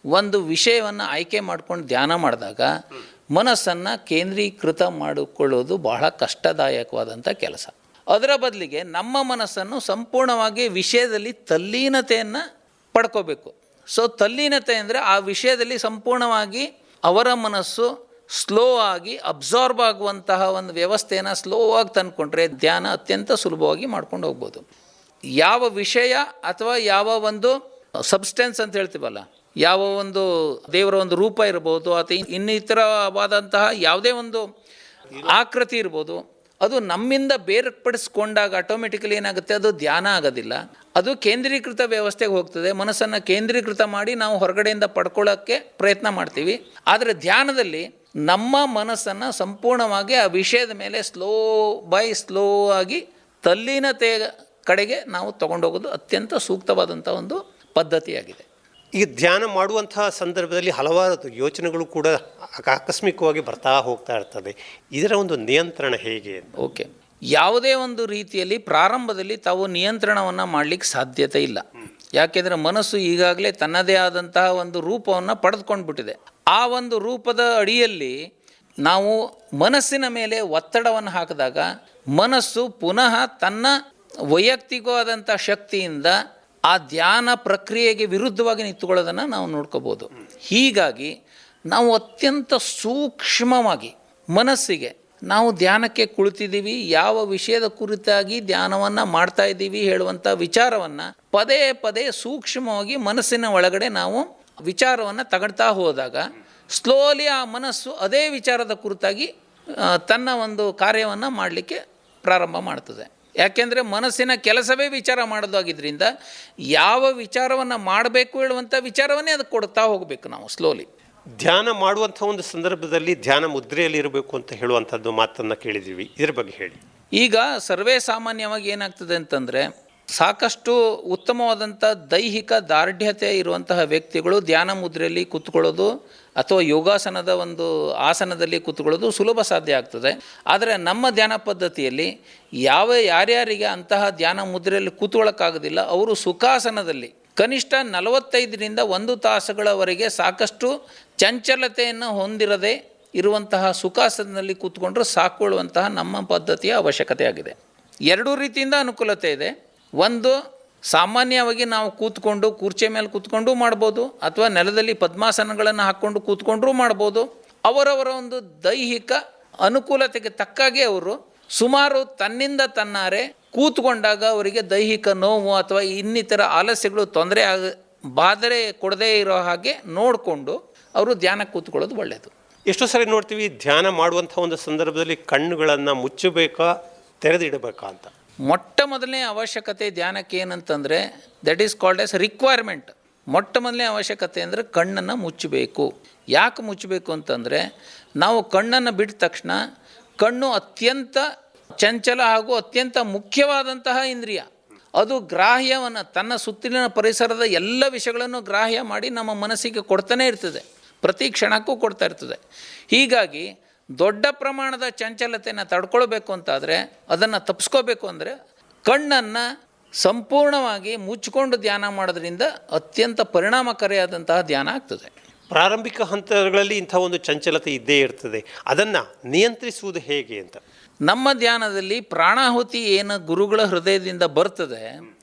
ಒಂದು ವಿಷಯವನ್ನು ಆಯ್ಕೆ ಮಾಡ್ಕೊಂಡು ಧ್ಯಾನ ಮಾಡಿದಾಗ ಮನಸ್ಸನ್ನು ಕೇಂದ್ರೀಕೃತ ಮಾಡಿಕೊಳ್ಳೋದು ಬಹಳ ಕಷ್ಟದಾಯಕವಾದಂಥ ಕೆಲಸ. ಅದರ ಬದಲಿಗೆ ನಮ್ಮ ಮನಸ್ಸನ್ನು ಸಂಪೂರ್ಣವಾಗಿ ವಿಷಯದಲ್ಲಿ ತಲ್ಲೀನತೆಯನ್ನು ಪಡ್ಕೋಬೇಕು. ಸೊ ತಲ್ಲೀನತೆ ಅಂದರೆ ಆ ವಿಷಯದಲ್ಲಿ ಸಂಪೂರ್ಣವಾಗಿ ಅವರ ಮನಸ್ಸು ಸ್ಲೋ ಆಗಿ ಅಬ್ಸಾರ್ಬ್ ಆಗುವಂತಹ ಒಂದು ವ್ಯವಸ್ಥೆಯನ್ನು ಸ್ಲೋ ಆಗಿ ತಂದುಕೊಂಡ್ರೆ ಧ್ಯಾನ ಅತ್ಯಂತ ಸುಲಭವಾಗಿ ಮಾಡ್ಕೊಂಡು ಹೋಗ್ಬೋದು. ಯಾವ ವಿಷಯ ಅಥವಾ ಯಾವ ಒಂದು ಸಬ್ಸ್ಟೆನ್ಸ್ ಅಂತ ಹೇಳ್ತೀವಲ್ಲ, ಯಾವ ಒಂದು ದೇವರ ಒಂದು ರೂಪ ಇರ್ಬೋದು ಅಥವಾ ಇನ್ನಿತರವಾದಂತಹ ಯಾವುದೇ ಒಂದು ಆಕೃತಿ ಇರ್ಬೋದು, ಅದು ನಮ್ಮಿಂದ ಬೇರ್ಪಡಿಸ್ಕೊಂಡಾಗ ಆಟೋಮೆಟಿಕಲಿ ಏನಾಗುತ್ತೆ, ಅದು ಧ್ಯಾನ ಆಗೋದಿಲ್ಲ, ಅದು ಕೇಂದ್ರೀಕೃತ ವ್ಯವಸ್ಥೆಗೆ ಹೋಗ್ತದೆ. ಮನಸ್ಸನ್ನು ಕೇಂದ್ರೀಕೃತ ಮಾಡಿ ನಾವು ಹೊರಗಡೆಯಿಂದ ಪಡ್ಕೊಳ್ಳೋಕ್ಕೆ ಪ್ರಯತ್ನ ಮಾಡ್ತೀವಿ. ಆದರೆ ಧ್ಯಾನದಲ್ಲಿ ನಮ್ಮ ಮನಸ್ಸನ್ನು ಸಂಪೂರ್ಣವಾಗಿ ಆ ವಿಷಯದ ಮೇಲೆ ಸ್ಲೋ ಆಗಿ ತಲ್ಲೀನತೆ ಕಡೆಗೆ ನಾವು ತಗೊಂಡೋಗೋದು ಅತ್ಯಂತ ಸೂಕ್ತವಾದಂಥ ಒಂದು ಪದ್ಧತಿಯಾಗಿದೆ. ಈಗ ಧ್ಯಾನ ಮಾಡುವಂತಹ ಸಂದರ್ಭದಲ್ಲಿ ಹಲವಾರು ಯೋಚನೆಗಳು ಕೂಡ ಆಕಸ್ಮಿಕವಾಗಿ ಬರ್ತಾ ಹೋಗ್ತಾ ಇರ್ತದೆ. ಇದರ ಒಂದು ನಿಯಂತ್ರಣ ಹೇಗೆ? ಓಕೆ, ಯಾವುದೇ ಒಂದು ರೀತಿಯಲ್ಲಿ ಪ್ರಾರಂಭದಲ್ಲಿ ತಾವು ನಿಯಂತ್ರಣವನ್ನು ಮಾಡಲಿಕ್ಕೆ ಸಾಧ್ಯತೆ ಇಲ್ಲ. ಯಾಕೆಂದರೆ ಮನಸ್ಸು ಈಗಾಗಲೇ ತನ್ನದೇ ಆದಂತಹ ಒಂದು ರೂಪವನ್ನು ಪಡೆದುಕೊಂಡು ಬಿಟ್ಟಿದೆ. ಆ ಒಂದು ರೂಪದ ಅಡಿಯಲ್ಲಿ ನಾವು ಮನಸ್ಸಿನ ಮೇಲೆ ಒತ್ತಡವನ್ನು ಹಾಕಿದಾಗ ಮನಸ್ಸು ಪುನಃ ತನ್ನ ವೈಯಕ್ತಿಕವಾದಂಥ ಶಕ್ತಿಯಿಂದ ಆ ಧ್ಯಾನ ಪ್ರಕ್ರಿಯೆಗೆ ವಿರುದ್ಧವಾಗಿ ನಿಂತುಕೊಳ್ಳೋದನ್ನು ನಾವು ನೋಡ್ಕೋಬೋದು. ಹೀಗಾಗಿ ನಾವು ಅತ್ಯಂತ ಸೂಕ್ಷ್ಮವಾಗಿ ಮನಸ್ಸಿಗೆ ನಾವು ಧ್ಯಾನಕ್ಕೆ ಕುಳಿತಿದ್ದೀವಿ, ಯಾವ ವಿಷಯದ ಕುರಿತಾಗಿ ಧ್ಯಾನವನ್ನು ಮಾಡ್ತಾ ಇದ್ದೀವಿ ಹೇಳುವಂಥ ವಿಚಾರವನ್ನು ಪದೇ ಪದೇ ಸೂಕ್ಷ್ಮವಾಗಿ ಮನಸ್ಸಿನ ಒಳಗಡೆ ನಾವು ವಿಚಾರವನ್ನು ತಗೊಳ್ತಾ ಹೋದಾಗ ಸ್ಲೋಲಿ ಆ ಮನಸ್ಸು ಅದೇ ವಿಚಾರದ ಕುರಿತಾಗಿ ತನ್ನ ಒಂದು ಕಾರ್ಯವನ್ನು ಮಾಡಲಿಕ್ಕೆ ಪ್ರಾರಂಭ ಮಾಡ್ತದೆ. ಯಾಕೆಂದರೆ ಮನಸ್ಸಿನ ಕೆಲಸವೇ ವಿಚಾರ ಮಾಡೋದಾಗಿದ್ದರಿಂದ ಯಾವ ವಿಚಾರವನ್ನು ಮಾಡಬೇಕು ಹೇಳುವಂಥ ವಿಚಾರವನ್ನೇ ಅದಕ್ಕೆ ಕೊಡ್ತಾ ಹೋಗಬೇಕು ನಾವು ಸ್ಲೋಲಿ. ಧ್ಯಾನ ಮಾಡುವಂಥ ಒಂದು ಸಂದರ್ಭದಲ್ಲಿ ಧ್ಯಾನ ಮುದ್ರೆಯಲ್ಲಿ ಇರಬೇಕು ಅಂತ ಹೇಳುವಂಥದ್ದು ಮಾತನ್ನು ಕೇಳಿದ್ದೀವಿ, ಇದ್ರ ಬಗ್ಗೆ ಹೇಳಿ. ಈಗ ಸರ್ವೇ ಸಾಮಾನ್ಯವಾಗಿ ಏನಾಗ್ತದೆ ಅಂತಂದರೆ, ಸಾಕಷ್ಟು ಉತ್ತಮವಾದಂಥ ದೈಹಿಕ ದಾರ್ಢ್ಯತೆ ಇರುವಂತಹ ವ್ಯಕ್ತಿಗಳು ಧ್ಯಾನ ಮುದ್ರೆಯಲ್ಲಿ ಕೂತ್ಕೊಳ್ಳೋದು ಅಥವಾ ಯೋಗಾಸನದ ಒಂದು ಆಸನದಲ್ಲಿ ಕೂತ್ಕೊಳ್ಳೋದು ಸುಲಭ ಸಾಧ್ಯ ಆಗ್ತದೆ. ಆದರೆ ನಮ್ಮ ಧ್ಯಾನ ಪದ್ಧತಿಯಲ್ಲಿ ಯಾರ್ಯಾರಿಗೆ ಅಂತಹ ಧ್ಯಾನ ಮುದ್ರೆಯಲ್ಲಿ ಕೂತ್ಕೊಳ್ಳೋಕ್ಕಾಗೋದಿಲ್ಲ, ಅವರು ಸುಖಾಸನದಲ್ಲಿ ಕನಿಷ್ಠ 45ರಿಂದ 1 ತಾಸುಗಳವರೆಗೆ ಸಾಕಷ್ಟು ಚಂಚಲತೆಯನ್ನು ಹೊಂದಿರದೆ ಇರುವಂತಹ ಸುಖಾಸನದಲ್ಲಿ ಕೂತ್ಕೊಂಡ್ರೆ ಸಾಕೊಳ್ಳುವಂತಹ ನಮ್ಮ ಪದ್ಧತಿಯ ಅವಶ್ಯಕತೆ ಆಗಿದೆ. ಎರಡೂ ರೀತಿಯಿಂದ ಅನುಕೂಲತೆ ಇದೆ. ಒಂದು, ಸಾಮಾನ್ಯವಾಗಿ ನಾವು ಕೂತ್ಕೊಂಡು ಕುರ್ಚಿ ಮೇಲೆ ಕೂತ್ಕೊಂಡು ಮಾಡ್ಬೋದು, ಅಥವಾ ನೆಲದಲ್ಲಿ ಪದ್ಮಾಸನಗಳನ್ನು ಹಾಕ್ಕೊಂಡು ಕೂತ್ಕೊಂಡ್ರೂ ಮಾಡ್ಬೋದು. ಅವರವರ ಒಂದು ದೈಹಿಕ ಅನುಕೂಲತೆಗೆ ತಕ್ಕಾಗೆ ಅವರು ಸುಮಾರು ತನ್ನಿಂದ ತನ್ನಾರೆ ಕೂತ್ಕೊಂಡಾಗ ಅವರಿಗೆ ದೈಹಿಕ ನೋವು ಅಥವಾ ಇನ್ನಿತರ ಆಲಸ್ಯಗಳು ಬಾಧೆ ಕೊಡದೇ ಇರೋ ಹಾಗೆ ನೋಡಿಕೊಂಡು ಅವರು ಧ್ಯಾನಕ್ಕೆ ಕೂತ್ಕೊಳ್ಳೋದು ಒಳ್ಳೆಯದು. ಎಷ್ಟೋ ಸರಿ ನೋಡ್ತೀವಿ, ಧ್ಯಾನ ಮಾಡುವಂಥ ಒಂದು ಸಂದರ್ಭದಲ್ಲಿ ಕಣ್ಣುಗಳನ್ನು ಮುಚ್ಚಬೇಕಾ ತೆರೆದಿಡಬೇಕಾ ಅಂತ. ಮೊಟ್ಟ ಮೊದಲನೇ ಅವಶ್ಯಕತೆ ಧ್ಯಾನಕ್ಕೆ ಏನಂತಂದರೆ, that is called as requirement. ಮೊಟ್ಟ ಮೊದಲನೇ ಅವಶ್ಯಕತೆ ಅಂದರೆ ಕಣ್ಣನ್ನು ಮುಚ್ಚಬೇಕು. ಯಾಕೆ ಮುಚ್ಚಬೇಕು ಅಂತಂದರೆ, ನಾವು ಕಣ್ಣನ್ನು ಬಿಟ್ಟ ತಕ್ಷಣ ಕಣ್ಣು ಅತ್ಯಂತ ಚಂಚಲ ಹಾಗೂ ಅತ್ಯಂತ ಮುಖ್ಯವಾದಂತಹ ಇಂದ್ರಿಯ. ಅದು ಗ್ರಾಹ್ಯವನ್ನು, ತನ್ನ ಸುತ್ತಲಿನ ಪರಿಸರದ ಎಲ್ಲ ವಿಷಯಗಳನ್ನು ಗ್ರಾಹ್ಯ ಮಾಡಿ ನಮ್ಮ ಮನಸ್ಸಿಗೆ ಕೊಡ್ತಾನೆ ಇರ್ತದೆ, ಪ್ರತಿ ಕ್ಷಣಕ್ಕೂ ಕೊಡ್ತಾ ಇರ್ತದೆ. ಹೀಗಾಗಿ ದೊಡ್ಡ ಪ್ರಮಾಣದ ಚಂಚಲತೆಯನ್ನು ತಡ್ಕೊಳ್ಬೇಕು ಅಂತಾದರೆ, ಅದನ್ನು ತಪ್ಪಿಸ್ಕೋಬೇಕು ಅಂದರೆ ಕಣ್ಣನ್ನು ಸಂಪೂರ್ಣವಾಗಿ ಮುಚ್ಚಿಕೊಂಡು ಧ್ಯಾನ ಮಾಡೋದ್ರಿಂದ ಅತ್ಯಂತ ಪರಿಣಾಮಕಾರಿಯಾದಂತಹ ಧ್ಯಾನ ಆಗ್ತದೆ. ಪ್ರಾರಂಭಿಕ ಹಂತಗಳಲ್ಲಿ ಇಂಥ ಒಂದು ಚಂಚಲತೆ ಇದ್ದೇ ಇರ್ತದೆ, ಅದನ್ನು ನಿಯಂತ್ರಿಸುವುದು ಹೇಗೆ ಅಂತ. ನಮ್ಮ ಧ್ಯಾನದಲ್ಲಿ ಪ್ರಾಣಾಹುತಿ ಏನು ಗುರುಗಳ ಹೃದಯದಿಂದ ಬರ್ತದೆ,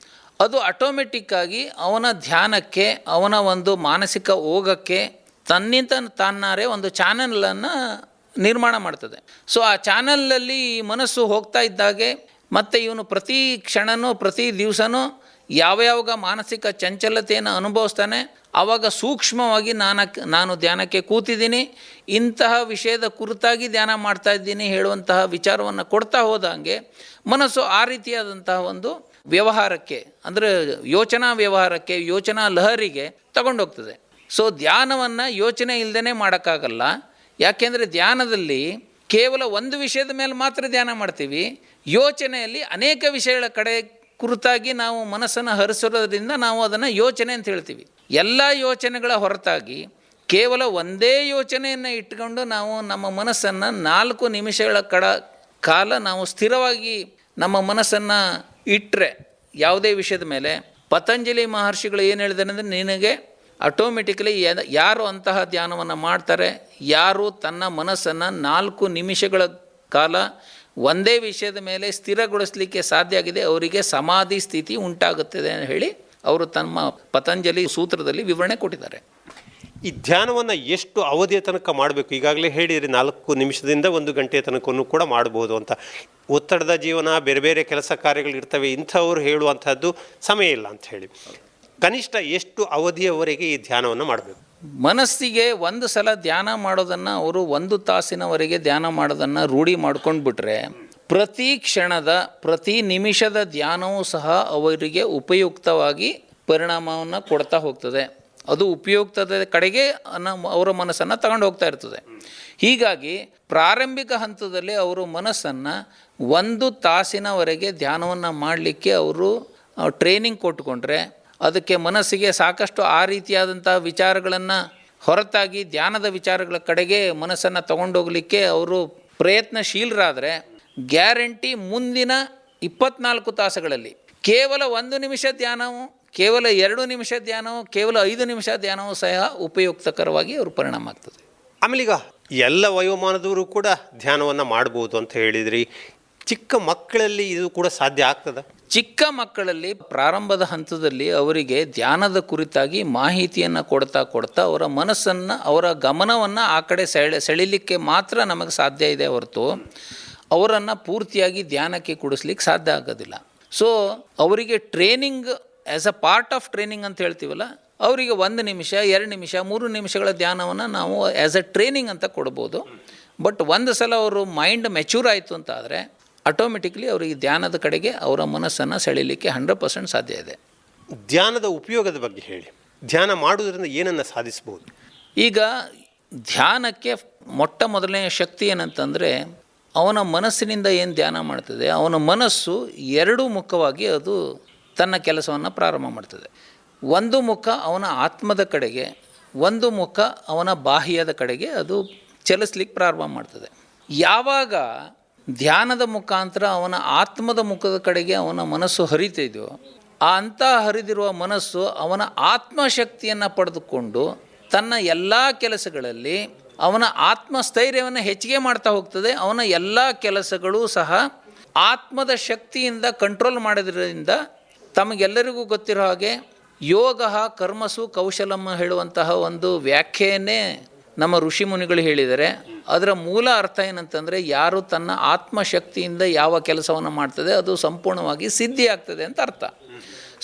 ಅದು ಆಟೋಮೆಟಿಕ್ಕಾಗಿ ಅವನ ಧ್ಯಾನಕ್ಕೆ, ಅವನ ಒಂದು ಮಾನಸಿಕ ಓಗಕ್ಕೆ ತನ್ನಿಂದ ತಾನಾರೇ ಒಂದು ಚಾನಲನ್ನು ನಿರ್ಮಾಣ ಮಾಡ್ತದೆ. ಸೊ ಆ ಚಾನಲಲ್ಲಿ ಈ ಮನಸ್ಸು ಹೋಗ್ತಾ ಇದ್ದಾಗೆ, ಮತ್ತು ಇವನು ಪ್ರತಿ ಕ್ಷಣನೂ ಪ್ರತಿ ದಿವಸನೂ ಯಾವ್ಯಾವಾಗ ಮಾನಸಿಕ ಚಂಚಲತೆಯನ್ನು ಅನುಭವಿಸ್ತಾನೆ, ಆವಾಗ ಸೂಕ್ಷ್ಮವಾಗಿ ನಾನು ಧ್ಯಾನಕ್ಕೆ ಕೂತಿದ್ದೀನಿ, ಇಂತಹ ವಿಷಯದ ಕುರಿತಾಗಿ ಧ್ಯಾನ ಮಾಡ್ತಾ ಇದ್ದೀನಿ ಹೇಳುವಂತಹ ವಿಚಾರವನ್ನು ಕೊಡ್ತಾ ಹೋದಂಗೆ ಮನಸ್ಸು ಆ ರೀತಿಯಾದಂತಹ ಒಂದು ವ್ಯವಹಾರಕ್ಕೆ, ಅಂದರೆ ಯೋಚನಾ ವ್ಯವಹಾರಕ್ಕೆ, ಯೋಚನಾ ಲಹರಿಗೆ ತಗೊಂಡೋಗ್ತದೆ. ಸೊ ಧ್ಯಾನವನ್ನು ಯೋಚನೆ ಇಲ್ಲದೇ ಮಾಡೋಕ್ಕಾಗಲ್ಲ. ಯಾಕೆಂದರೆ ಧ್ಯಾನದಲ್ಲಿ ಕೇವಲ ಒಂದು ವಿಷಯದ ಮೇಲೆ ಮಾತ್ರ ಧ್ಯಾನ ಮಾಡ್ತೀವಿ, ಯೋಚನೆಯಲ್ಲಿ ಅನೇಕ ವಿಷಯಗಳ ಕಡೆ ಕುರಿತಾಗಿ ನಾವು ಮನಸ್ಸನ್ನು ಹರಿಸೋದ್ರಿಂದ ನಾವು ಅದನ್ನು ಯೋಚನೆ ಅಂತ ಹೇಳ್ತೀವಿ. ಎಲ್ಲ ಯೋಚನೆಗಳ ಹೊರತಾಗಿ ಕೇವಲ ಒಂದೇ ಯೋಚನೆಯನ್ನು ಇಟ್ಕೊಂಡು ನಾವು ನಮ್ಮ ಮನಸ್ಸನ್ನು 4 ನಿಮಿಷಗಳ ಕಾಲ ನಾವು ಸ್ಥಿರವಾಗಿ ನಮ್ಮ ಮನಸ್ಸನ್ನು ಇಟ್ಟರೆ ಯಾವುದೇ ವಿಷಯದ ಮೇಲೆ, ಪತಂಜಲಿ ಮಹರ್ಷಿಗಳು ಏನು ಹೇಳಿದ್ದಾರೆ ಅಂದರೆ, ನಿನಗೆ ಆಟೋಮೆಟಿಕಲಿ ಯಾರು ಅಂತಹ ಧ್ಯಾನವನ್ನು ಮಾಡ್ತಾರೆ, ಯಾರು ತನ್ನ ಮನಸ್ಸನ್ನು 4 ನಿಮಿಷಗಳ ಕಾಲ ಒಂದೇ ವಿಷಯದ ಮೇಲೆ ಸ್ಥಿರಗೊಳಿಸಲಿಕ್ಕೆ ಸಾಧ್ಯ ಆಗಿದೆ, ಅವರಿಗೆ ಸಮಾಧಿ ಸ್ಥಿತಿ ಉಂಟಾಗುತ್ತದೆ ಅಂತ ಹೇಳಿ ಅವರು ತಮ್ಮ ಪತಂಜಲಿ ಸೂತ್ರದಲ್ಲಿ ವಿವರಣೆ ಕೊಟ್ಟಿದ್ದಾರೆ. ಈ ಧ್ಯಾನವನ್ನು ಎಷ್ಟು ಅವಧಿಯ ತನಕ ಮಾಡಬೇಕು? ಈಗಾಗಲೇ ಹೇಳಿರಿ 4 ನಿಮಿಷದಿಂದ 1 ಗಂಟೆಯ ತನಕನೂ ಕೂಡ ಮಾಡ್ಬೋದು ಅಂತ. ಒತ್ತಡದ ಜೀವನ, ಬೇರೆ ಬೇರೆ ಕೆಲಸ ಕಾರ್ಯಗಳಿರ್ತವೆ, ಇಂಥವ್ರು ಹೇಳುವಂಥದ್ದು ಸಮಯ ಇಲ್ಲ ಅಂತ ಹೇಳಿ. ಕನಿಷ್ಠ ಎಷ್ಟು ಅವಧಿಯವರೆಗೆ ಈ ಧ್ಯಾನವನ್ನು ಮಾಡಬೇಕು? ಮನಸ್ಸಿಗೆ ಒಂದು ಸಲ ಧ್ಯಾನ ಮಾಡೋದನ್ನು ಅವರು 1 ತಾಸಿನವರೆಗೆ ಧ್ಯಾನ ಮಾಡೋದನ್ನು ರೂಢಿ ಮಾಡ್ಕೊಂಡು ಬಿಟ್ರೆ ಪ್ರತಿ ಕ್ಷಣದ ಪ್ರತಿ ನಿಮಿಷದ ಧ್ಯಾನವೂ ಸಹ ಅವರಿಗೆ ಉಪಯುಕ್ತವಾಗಿ ಪರಿಣಾಮವನ್ನು ಕೊಡ್ತಾ ಹೋಗ್ತದೆ. ಅದು ಉಪಯುಕ್ತದ ಕಡೆಗೆ ಅವರ ಮನಸ್ಸನ್ನು ತಗೊಂಡು ಹೋಗ್ತಾ ಇರ್ತದೆ. ಹೀಗಾಗಿ ಪ್ರಾರಂಭಿಕ ಹಂತದಲ್ಲಿ ಅವರು ಮನಸ್ಸನ್ನು 1 ತಾಸಿನವರೆಗೆ ಧ್ಯಾನವನ್ನು ಮಾಡಲಿಕ್ಕೆ ಅವರು ಟ್ರೈನಿಂಗ್ ಕೊಟ್ಕೊಂಡ್ರೆ, ಅದಕ್ಕೆ ಮನಸ್ಸಿಗೆ ಸಾಕಷ್ಟು ಆ ರೀತಿಯಾದಂಥ ವಿಚಾರಗಳನ್ನು ಹೊರತಾಗಿ ಧ್ಯಾನದ ವಿಚಾರಗಳ ಕಡೆಗೆ ಮನಸ್ಸನ್ನು ತಗೊಂಡೋಗಲಿಕ್ಕೆ ಅವರು ಪ್ರಯತ್ನಶೀಲರಾದರೆ ಗ್ಯಾರಂಟಿ ಮುಂದಿನ 24 ತಾಸುಗಳಲ್ಲಿ ಕೇವಲ 1 ನಿಮಿಷ ಧ್ಯಾನವು, ಕೇವಲ 2 ನಿಮಿಷ ಧ್ಯಾನವು, ಕೇವಲ 5 ನಿಮಿಷ ಧ್ಯಾನವೂ ಸಹ ಉಪಯುಕ್ತಕರವಾಗಿ ಅವರು ಪರಿಣಾಮ ಆಗ್ತದೆ. ಆಮೇಲೆ ಈಗ ಎಲ್ಲ ವಯೋಮಾನದವರು ಕೂಡ ಧ್ಯಾನವನ್ನು ಮಾಡ್ಬೋದು ಅಂತ ಹೇಳಿದ್ರಿ. ಚಿಕ್ಕ ಮಕ್ಕಳಲ್ಲಿ ಇದು ಕೂಡ ಸಾಧ್ಯ ಆಗ್ತದೆ? ಚಿಕ್ಕ ಮಕ್ಕಳಲ್ಲಿ ಪ್ರಾರಂಭದ ಹಂತದಲ್ಲಿ ಅವರಿಗೆ ಧ್ಯಾನದ ಕುರಿತಾಗಿ ಮಾಹಿತಿಯನ್ನು ಕೊಡ್ತಾ ಅವರ ಮನಸ್ಸನ್ನು, ಅವರ ಗಮನವನ್ನು ಆ ಕಡೆ ಸೆಳೀಲಿಕ್ಕೆ ಮಾತ್ರ ನಮಗೆ ಸಾಧ್ಯ ಇದೆ ಹೊರತು ಅವರನ್ನು ಪೂರ್ತಿಯಾಗಿ ಧ್ಯಾನಕ್ಕೆ ಕೂಡಿಸ್ಲಿಕ್ಕೆ ಸಾಧ್ಯ ಆಗೋದಿಲ್ಲ. ಸೊ ಅವರಿಗೆ training as a part of training ಅಂತ ಹೇಳ್ತೀವಲ್ಲ, ಅವರಿಗೆ 1 ನಿಮಿಷ 2 ನಿಮಿಷ 3 ನಿಮಿಷಗಳ ಧ್ಯಾನವನ್ನು ನಾವು ಆ್ಯಸ್ ಅ ಟ್ರೈನಿಂಗ್ ಅಂತ ಕೊಡ್ಬೋದು. ಬಟ್ ಒಂದು ಸಲ ಅವರು ಮೈಂಡ್ ಮೆಚ್ಯೂರ್ ಆಯಿತು ಅಂತ ಆದರೆ ಆಟೋಮೆಟಿಕ್ಲಿ ಅವರಿಗೆ ಧ್ಯಾನದ ಕಡೆಗೆ ಅವರ ಮನಸ್ಸನ್ನು ಸೆಳೀಲಿಕ್ಕೆ 100% ಸಾಧ್ಯ ಇದೆ. ಧ್ಯಾನದ ಉಪಯೋಗದ ಬಗ್ಗೆ ಹೇಳಿ. ಧ್ಯಾನ ಮಾಡುವುದರಿಂದ ಏನನ್ನು ಸಾಧಿಸ್ಬೋದು? ಈಗ ಧ್ಯಾನಕ್ಕೆ ಮೊದಲನೆಯ ಶಕ್ತಿ ಏನಂತಂದರೆ, ಅವನ ಮನಸ್ಸಿನಿಂದ ಏನು ಧ್ಯಾನ ಮಾಡ್ತದೆ, ಅವನ ಮನಸ್ಸು 2 ಮುಖವಾಗಿ ಅದು ತನ್ನ ಕೆಲಸವನ್ನು ಪ್ರಾರಂಭ ಮಾಡ್ತದೆ. ಒಂದು ಮುಖ ಅವನ ಆತ್ಮದ ಕಡೆಗೆ, ಒಂದು ಮುಖ ಅವನ ಬಾಹ್ಯದ ಕಡೆಗೆ ಅದು ಚಲಿಸ್ಲಿಕ್ಕೆ ಪ್ರಾರಂಭ ಮಾಡ್ತದೆ. ಯಾವಾಗ ಧ್ಯಾನದ ಮುಖಾಂತರ ಅವನ ಆತ್ಮದ ಮುಖದ ಕಡೆಗೆ ಅವನ ಮನಸ್ಸು ಹರಿತಿದೆಯೋ, ಅಂಥ ಹರಿದಿರುವ ಮನಸ್ಸು ಅವನ ಆತ್ಮಶಕ್ತಿಯನ್ನು ಪಡೆದುಕೊಂಡು ತನ್ನ ಎಲ್ಲ ಕೆಲಸಗಳಲ್ಲಿ ಅವನ ಆತ್ಮಸ್ಥೈರ್ಯವನ್ನು ಹೆಚ್ಚಿಗೆ ಮಾಡ್ತಾ ಹೋಗ್ತದೆ. ಅವನ ಎಲ್ಲ ಕೆಲಸಗಳು ಸಹ ಆತ್ಮದ ಶಕ್ತಿಯಿಂದ ಕಂಟ್ರೋಲ್ ಮಾಡೋದ್ರಿಂದ, ತಮಗೆಲ್ಲರಿಗೂ ಗೊತ್ತಿರೋ ಹಾಗೆ ಯೋಗ ಕರ್ಮಸು ಕೌಶಲಂ ಹೇಳುವಂತಹ ಒಂದು ವ್ಯಾಖ್ಯೆಯನ್ನೇ ನಮ್ಮ ಋಷಿ ಮುನಿಗಳು ಹೇಳಿದ್ದಾರೆ. ಅದರ ಮೂಲ ಅರ್ಥ ಏನಂತಂದರೆ, ಯಾರು ತನ್ನ ಆತ್ಮಶಕ್ತಿಯಿಂದ ಯಾವ ಕೆಲಸವನ್ನು ಮಾಡ್ತದೆ ಅದು ಸಂಪೂರ್ಣವಾಗಿ ಸಿದ್ಧಿ ಆಗ್ತದೆ ಅಂತ ಅರ್ಥ.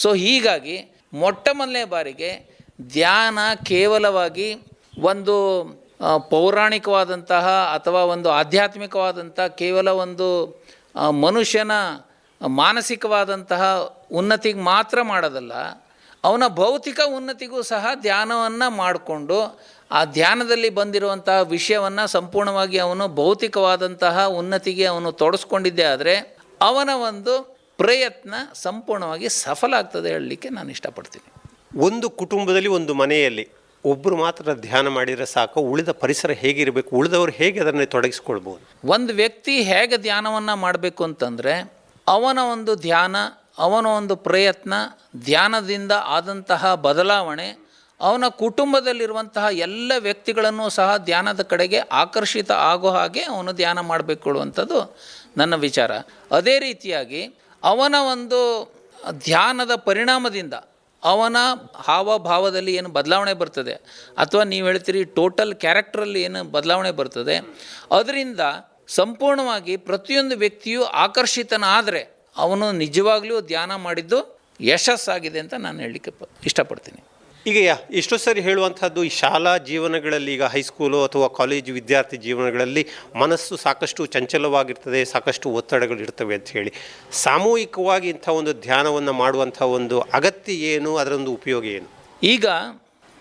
ಸೊ ಹೀಗಾಗಿ ಮೊದಲನೇ ಬಾರಿಗೆ ಧ್ಯಾನ ಕೇವಲವಾಗಿ ಒಂದು ಪೌರಾಣಿಕವಾದಂತಹ ಅಥವಾ ಒಂದು ಆಧ್ಯಾತ್ಮಿಕವಾದಂಥ ಕೇವಲ ಒಂದು ಮನುಷ್ಯನ ಮಾನಸಿಕವಾದಂತಹ ಉನ್ನತಿಗೆ ಮಾತ್ರ ಮಾಡೋದಲ್ಲ, ಅವನ ಭೌತಿಕ ಉನ್ನತಿಗೂ ಸಹ ಧ್ಯಾನವನ್ನು ಮಾಡಿಕೊಂಡು ಆ ಧ್ಯಾನದಲ್ಲಿ ಬಂದಿರುವಂತಹ ವಿಷಯವನ್ನು ಸಂಪೂರ್ಣವಾಗಿ ಅವನು ಭೌತಿಕವಾದಂತಹ ಉನ್ನತಿಗೆ ಅವನು ತೊಡಸ್ಕೊಂಡಿದ್ದೇ ಆದರೆ ಅವನ ಒಂದು ಪ್ರಯತ್ನ ಸಂಪೂರ್ಣವಾಗಿ ಸಫಲ ಆಗ್ತದೆ ಹೇಳಲಿಕ್ಕೆ ನಾನು ಇಷ್ಟಪಡ್ತೀನಿ. ಒಂದು ಕುಟುಂಬದಲ್ಲಿ, ಒಂದು ಮನೆಯಲ್ಲಿ ಒಬ್ಬರು ಮಾತ್ರ ಧ್ಯಾನ ಮಾಡಿದರೆ ಸಾಕು, ಉಳಿದ ಪರಿಸರ ಹೇಗಿರಬೇಕು, ಉಳಿದವರು ಹೇಗೆ ಅದನ್ನು ತೊಡಗಿಸ್ಕೊಳ್ಬೋದು? ಒಂದು ವ್ಯಕ್ತಿ ಹೇಗೆ ಧ್ಯಾನವನ್ನು ಮಾಡಬೇಕು ಅಂತಂದರೆ, ಅವನ ಒಂದು ಧ್ಯಾನ, ಅವನ ಒಂದು ಪ್ರಯತ್ನ, ಧ್ಯಾನದಿಂದ ಆದಂತಹ ಬದಲಾವಣೆ ಅವನ ಕುಟುಂಬದಲ್ಲಿರುವಂತಹ ಎಲ್ಲ ವ್ಯಕ್ತಿಗಳನ್ನು ಸಹ ಧ್ಯಾನದ ಕಡೆಗೆ ಆಕರ್ಷಿತ ಆಗೋ ಹಾಗೆ ಅವನು ಧ್ಯಾನ ಮಾಡಬೇಕು ಕೊಡುವಂಥದ್ದು ನನ್ನ ವಿಚಾರ. ಅದೇ ರೀತಿಯಾಗಿ ಅವನ ಒಂದು ಧ್ಯಾನದ ಪರಿಣಾಮದಿಂದ ಅವನ ಹಾವಭಾವದಲ್ಲಿ ಏನು ಬದಲಾವಣೆ ಬರ್ತದೆ, ಅಥವಾ ನೀವು ಹೇಳ್ತೀರಿ ಟೋಟಲ್ ಕ್ಯಾರೆಕ್ಟ್ರಲ್ಲಿ ಏನು ಬದಲಾವಣೆ ಬರ್ತದೆ, ಅದರಿಂದ ಸಂಪೂರ್ಣವಾಗಿ ಪ್ರತಿಯೊಂದು ವ್ಯಕ್ತಿಯು ಆಕರ್ಷಿತನಾದರೆ ಅವನು ನಿಜವಾಗ್ಲೂ ಧ್ಯಾನ ಮಾಡಿದ್ದು ಯಶಸ್ಸಾಗಿದೆ ಅಂತ ನಾನು ಹೇಳಲಿಕ್ಕೆ ಇಷ್ಟಪಡ್ತೀನಿ. ಈಗ ಎಷ್ಟೋ ಸರಿ ಹೇಳುವಂಥದ್ದು, ಈ ಶಾಲಾ ಜೀವನಗಳಲ್ಲಿ, ಈಗ ಹೈಸ್ಕೂಲು ಅಥವಾ ಕಾಲೇಜು ವಿದ್ಯಾರ್ಥಿ ಜೀವನಗಳಲ್ಲಿ ಮನಸ್ಸು ಸಾಕಷ್ಟು ಚಂಚಲವಾಗಿರ್ತದೆ, ಸಾಕಷ್ಟು ಒತ್ತಡಗಳಿರ್ತವೆ ಅಂತ ಹೇಳಿ, ಸಾಮೂಹಿಕವಾಗಿ ಇಂಥ ಒಂದು ಧ್ಯಾನವನ್ನು ಮಾಡುವಂಥ ಒಂದು ಅಗತ್ಯ ಏನು, ಅದರೊಂದು ಉಪಯೋಗ ಏನು? ಈಗ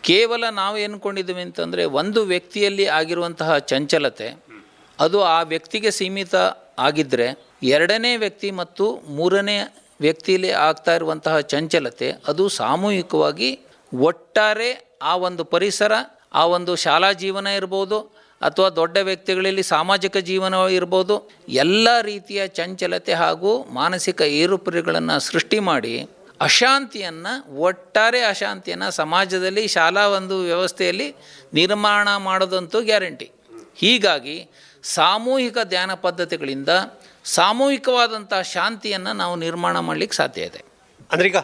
ಕೇವಲ ನಾವು ಏನ್ಕೊಂಡಿದ್ದೀವಿ ಅಂತಂದರೆ, ಒಂದು ವ್ಯಕ್ತಿಯಲ್ಲಿ ಆಗಿರುವಂತಹ ಚಂಚಲತೆ ಅದು ಆ ವ್ಯಕ್ತಿಗೆ ಸೀಮಿತ ಆಗಿದ್ದರೆ, ಎರಡನೇ ವ್ಯಕ್ತಿ ಮತ್ತು ಮೂರನೇ ವ್ಯಕ್ತಿಯಲ್ಲಿ ಆಗ್ತಾ ಇರುವಂತಹ ಚಂಚಲತೆ ಅದು ಸಾಮೂಹಿಕವಾಗಿ ಒಟ್ಟಾರೆ ಆ ಒಂದು ಪರಿಸರ, ಆ ಒಂದು ಶಾಲಾ ಜೀವನ ಇರ್ಬೋದು ಅಥವಾ ದೊಡ್ಡ ವ್ಯಕ್ತಿಗಳಲ್ಲಿ ಸಾಮಾಜಿಕ ಜೀವನ ಇರ್ಬೋದು, ಎಲ್ಲ ರೀತಿಯ ಚಂಚಲತೆ ಹಾಗೂ ಮಾನಸಿಕ ಏರುಪೇರುಗಳನ್ನು ಸೃಷ್ಟಿ ಮಾಡಿ ಒಟ್ಟಾರೆ ಅಶಾಂತಿಯನ್ನು ಸಮಾಜದಲ್ಲಿ, ಶಾಲಾ ಒಂದು ವ್ಯವಸ್ಥೆಯಲ್ಲಿ ನಿರ್ಮಾಣ ಮಾಡೋದಂತೂ ಗ್ಯಾರಂಟಿ. ಹೀಗಾಗಿ ಸಾಮೂಹಿಕ ಧ್ಯಾನ ಪದ್ಧತಿಗಳಿಂದ ಸಾಮೂಹಿಕವಾದಂಥ ಶಾಂತಿಯನ್ನು ನಾವು ನಿರ್ಮಾಣ ಮಾಡಲಿಕ್ಕೆ ಸಾಧ್ಯ ಇದೆ. ಅಂದರೆ ಈಗ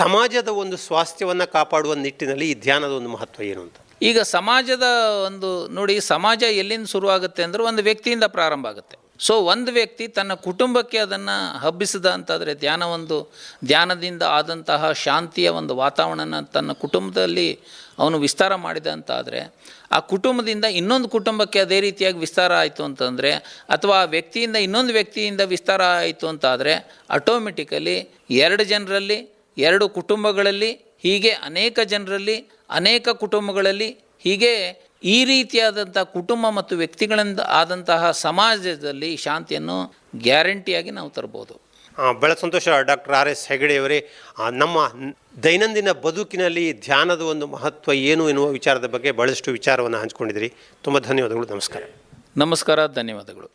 ಸಮಾಜದ ಒಂದು ಸ್ವಾಸ್ಥ್ಯವನ್ನು ಕಾಪಾಡುವ ನಿಟ್ಟಿನಲ್ಲಿ ಈ ಧ್ಯಾನದ ಒಂದು ಮಹತ್ವ ಏನು ಅಂತ? ಈಗ ಸಮಾಜದ ಒಂದು ನೋಡಿ, ಸಮಾಜ ಎಲ್ಲಿಂದ ಶುರುವಾಗುತ್ತೆ ಅಂದರೆ ಒಂದು ವ್ಯಕ್ತಿಯಿಂದ ಪ್ರಾರಂಭ ಆಗುತ್ತೆ. ಸೊ ಒಂದು ವ್ಯಕ್ತಿ ತನ್ನ ಕುಟುಂಬಕ್ಕೆ ಅದನ್ನು ಹಬ್ಬಿಸಿದ ಅಂತಾದರೆ, ಧ್ಯಾನದಿಂದ ಆದಂತಹ ಶಾಂತಿಯ ಒಂದು ವಾತಾವರಣ ತನ್ನ ಕುಟುಂಬದಲ್ಲಿ ಅವನು ವಿಸ್ತಾರ ಮಾಡಿದ ಅಂತಾದರೆ, ಆ ಕುಟುಂಬದಿಂದ ಇನ್ನೊಂದು ಕುಟುಂಬಕ್ಕೆ ಅದೇ ರೀತಿಯಾಗಿ ವಿಸ್ತಾರ ಆಯಿತು ಅಂತಂದರೆ, ಅಥವಾ ಆ ವ್ಯಕ್ತಿಯಿಂದ ಇನ್ನೊಂದು ವ್ಯಕ್ತಿಯಿಂದ ವಿಸ್ತಾರ ಆಯಿತು ಅಂತಾದರೆ, ಆಟೋಮೆಟಿಕಲಿ 2 ಜನರಲ್ಲಿ, 2 ಕುಟುಂಬಗಳಲ್ಲಿ, ಹೀಗೆ ಅನೇಕ ಜನರಲ್ಲಿ, ಅನೇಕ ಕುಟುಂಬಗಳಲ್ಲಿ, ಹೀಗೆ ಈ ರೀತಿಯಾದಂಥ ಕುಟುಂಬ ಮತ್ತು ವ್ಯಕ್ತಿಗಳಿಂದ ಆದಂತಹ ಸಮಾಜದಲ್ಲಿ ಶಾಂತಿಯನ್ನು ಗ್ಯಾರಂಟಿಯಾಗಿ ನಾವು ತರ್ಬೋದು. ಬಹಳ ಸಂತೋಷ ಡಾಕ್ಟರ್ RS ಹೆಗಡೆಯವರೇ. ನಮ್ಮ ದೈನಂದಿನ ಬದುಕಿನಲ್ಲಿ ಧ್ಯಾನದ ಒಂದು ಮಹತ್ವ ಏನು ಎನ್ನುವ ವಿಚಾರದ ಬಗ್ಗೆ ಬಹಳಷ್ಟು ವಿಚಾರವನ್ನು ಹಂಚಿಕೊಂಡಿದ್ದೀರಿ. ತುಂಬ ಧನ್ಯವಾದಗಳು. ನಮಸ್ಕಾರ. ನಮಸ್ಕಾರ, ಧನ್ಯವಾದಗಳು.